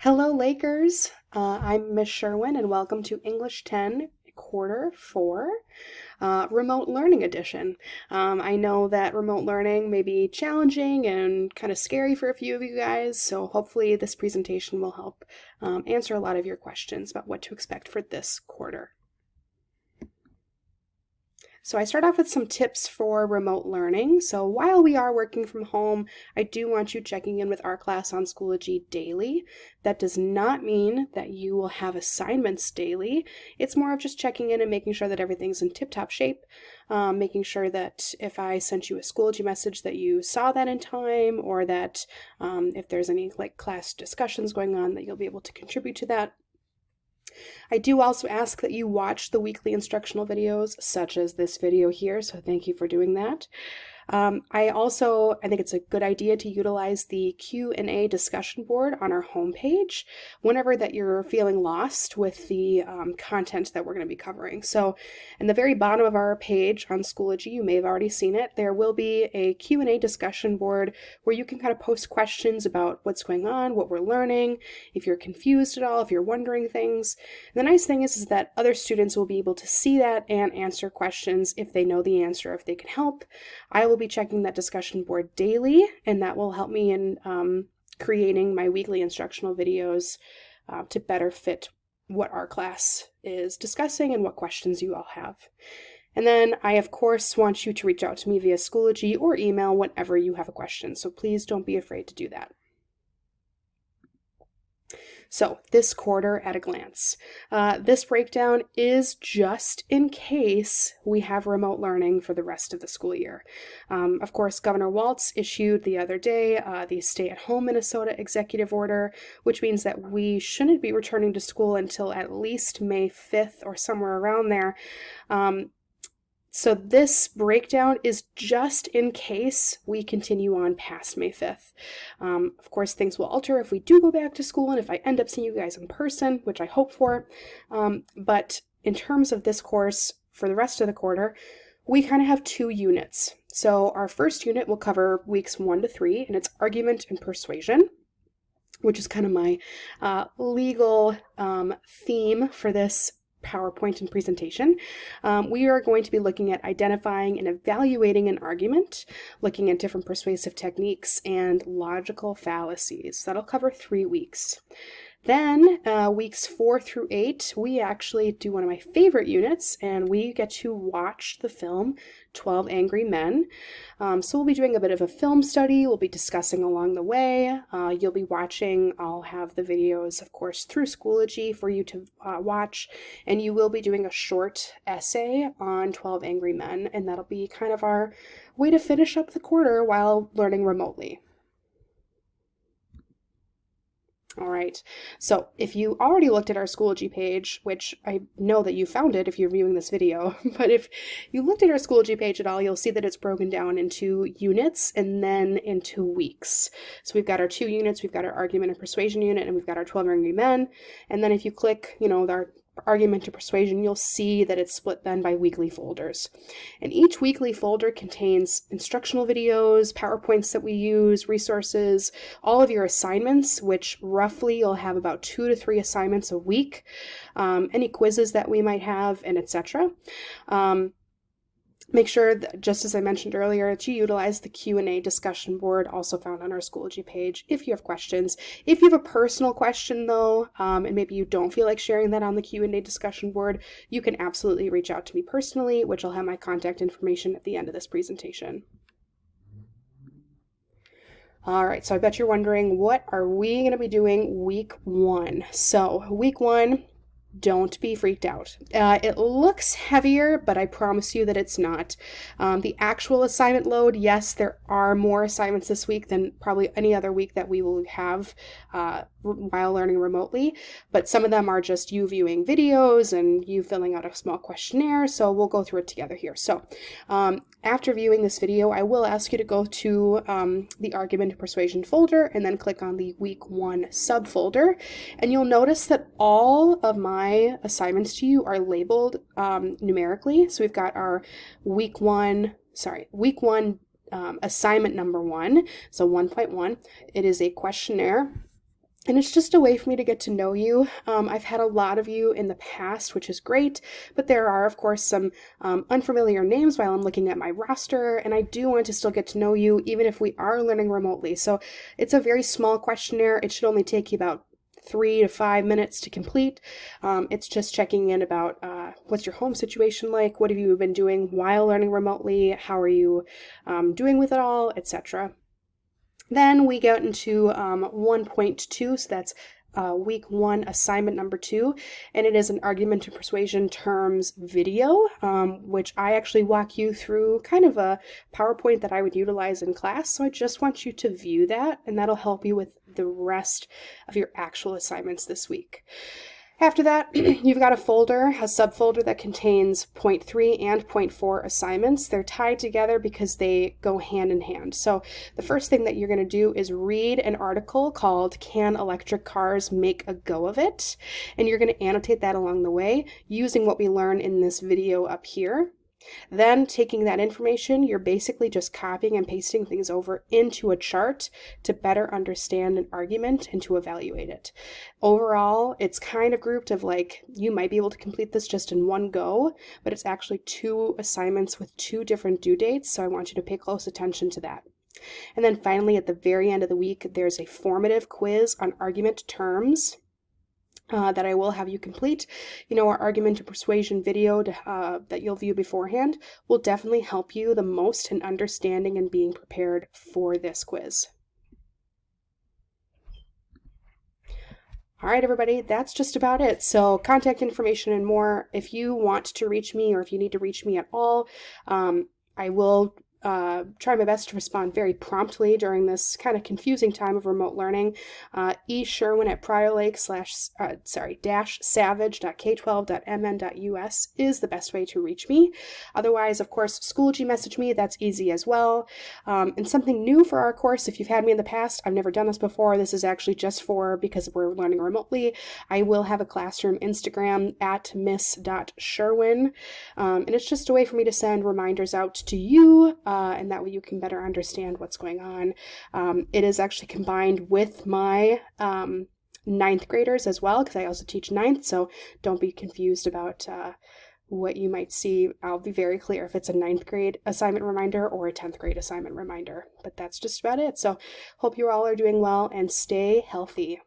Hello, Lakers. I'm Miss Sherwin, and welcome to English 10 Quarter 4 Remote Learning Edition. I know that remote learning may be challenging and kind of scary for a few of you guys, so hopefully this presentation will help answer a lot of your questions about what to expect for this quarter. So I start off with some tips for remote learning. So while we are working from home, I do want you checking in with our class on Schoology daily. That does not mean that you will have assignments daily. It's more of just checking in and making sure that everything's in tip-top shape, making sure that if I sent you a Schoology message that you saw that in time, or that if there's any class discussions going on that you'll be able to contribute to that. I do also ask that you watch the weekly instructional videos, such as this video here, so thank you for doing that. I think it's a good idea to utilize the Q&A discussion board on our homepage whenever that you're feeling lost with the content that we're going to be covering. So in the very bottom of our page on Schoology, you may have already seen it, there will be a Q&A discussion board where you can kind of post questions about what's going on, what we're learning, if you're confused at all, if you're wondering things. And the nice thing is that other students will be able to see that and answer questions if they know the answer, if they can help. I will be checking that discussion board daily, and that will help me in creating my weekly instructional videos to better fit what our class is discussing and what questions you all have. And then I, of course, want you to reach out to me via Schoology or email whenever you have a question, so please don't be afraid to do that. So this quarter at a glance. This breakdown is just in case we have remote learning for the rest of the school year. Of course, Governor Walz issued the other day the Stay-at-Home Minnesota executive order, which means that we shouldn't be returning to school until at least May 5th or somewhere around there. So this breakdown is just in case we continue on past May 5th. Of course, things will alter if we do go back to school and if I end up seeing you guys in person, which I hope for. But in terms of this course, for the rest of the quarter, we kind of have 2 units. So our first unit will cover weeks 1 to 3, and it's argument and persuasion, which is kind of my legal theme for this PowerPoint and presentation. We are going to be looking at identifying and evaluating an argument, looking at different persuasive techniques and logical fallacies. That'll cover 3 weeks. Then weeks 4 through 8, we actually do one of my favorite units, and we get to watch the film 12 Angry Men. So we'll be doing a bit of a film study. We'll be discussing along the way. You'll be watching. I'll have the videos, of course, through Schoology for you to watch, and you will be doing a short essay on 12 Angry Men, and that'll be kind of our way to finish up the quarter while learning remotely. All right, so if you already looked at our Schoology page, which I know that you found it if you're viewing this video, but if you looked at our Schoology page at all, you'll see that it's broken down into units and then into weeks. So we've got our 2 units, we've got our argument and persuasion unit, and we've got our 12 Angry Men. And then if you click, our argument to persuasion, you'll see that it's split then by weekly folders. And each weekly folder contains instructional videos, PowerPoints that we use, resources, all of your assignments, which roughly you'll have about 2 to 3 assignments a week, any quizzes that we might have, and etc. Make sure that, just as I mentioned earlier, to utilize the Q&A discussion board, also found on our Schoology page, if you have questions. If you have a personal question, though, and maybe you don't feel like sharing that on the Q&A discussion board, you can absolutely reach out to me personally, which I'll have my contact information at the end of this presentation. All right, so I bet you're wondering, what are we going to be doing week 1? So week 1, don't be freaked out. It looks heavier, but I promise you that it's not. The actual assignment load, yes, there are more assignments this week than probably any other week that we will have while learning remotely, but some of them are just you viewing videos and you filling out a small questionnaire, so we'll go through it together here. So after viewing this video, I will ask you to go to the argument and persuasion folder and then click on the week 1 subfolder, and you'll notice that all of my assignments to you are labeled numerically. So we've got our week 1 assignment number 1, so 1.1. It is a questionnaire And it's just a way for me to get to know you. I've had a lot of you in the past, which is great, but there are, of course, some unfamiliar names while I'm looking at my roster, and I do want to still get to know you, even if we are learning remotely. So it's a very small questionnaire. It should only take you about 3 to 5 minutes to complete. It's just checking in about what's your home situation like, what have you been doing while learning remotely, how are you doing with it all, etc. Then we get into 1.2, so that's week 1, assignment number 2, and it is an argument and persuasion terms video, which I actually walk you through kind of a PowerPoint that I would utilize in class. So I just want you to view that, and that'll help you with the rest of your actual assignments this week. After that, you've got a folder, a subfolder that contains point 3 and point 4 assignments. They're tied together because they go hand in hand. So the first thing that you're going to do is read an article called "Can Electric Cars Make a Go of It?" And you're going to annotate that along the way using what we learn in this video up here. Then, taking that information, you're basically just copying and pasting things over into a chart to better understand an argument and to evaluate it. Overall, it's kind of grouped of like, you might be able to complete this just in one go, but it's actually 2 assignments with 2 different due dates, so I want you to pay close attention to that. And then finally, at the very end of the week, there's a formative quiz on argument terms. That I will have you complete. Our argument and persuasion video that you'll view beforehand will definitely help you the most in understanding and being prepared for this quiz. All right, everybody, that's just about it. So contact information and more. If you want to reach me or if you need to reach me at all, I will try my best to respond very promptly during this kind of confusing time of remote learning. esherwin@priorlake/savage.k12.mn.us is the best way to reach me. Otherwise, of course, Schoology message me. That's easy as well. And something new for our course, if you've had me in the past, I've never done this before. This is actually just because we're learning remotely. I will have a classroom Instagram at miss.sherwin. And it's just a way for me to send reminders out to you, and that way you can better understand what's going on. It is actually combined with my 9th graders as well, because I also teach 9th, so don't be confused about what you might see. I'll be very clear if it's a 9th grade assignment reminder or a 10th grade assignment reminder. But that's just about it. So hope you all are doing well and stay healthy.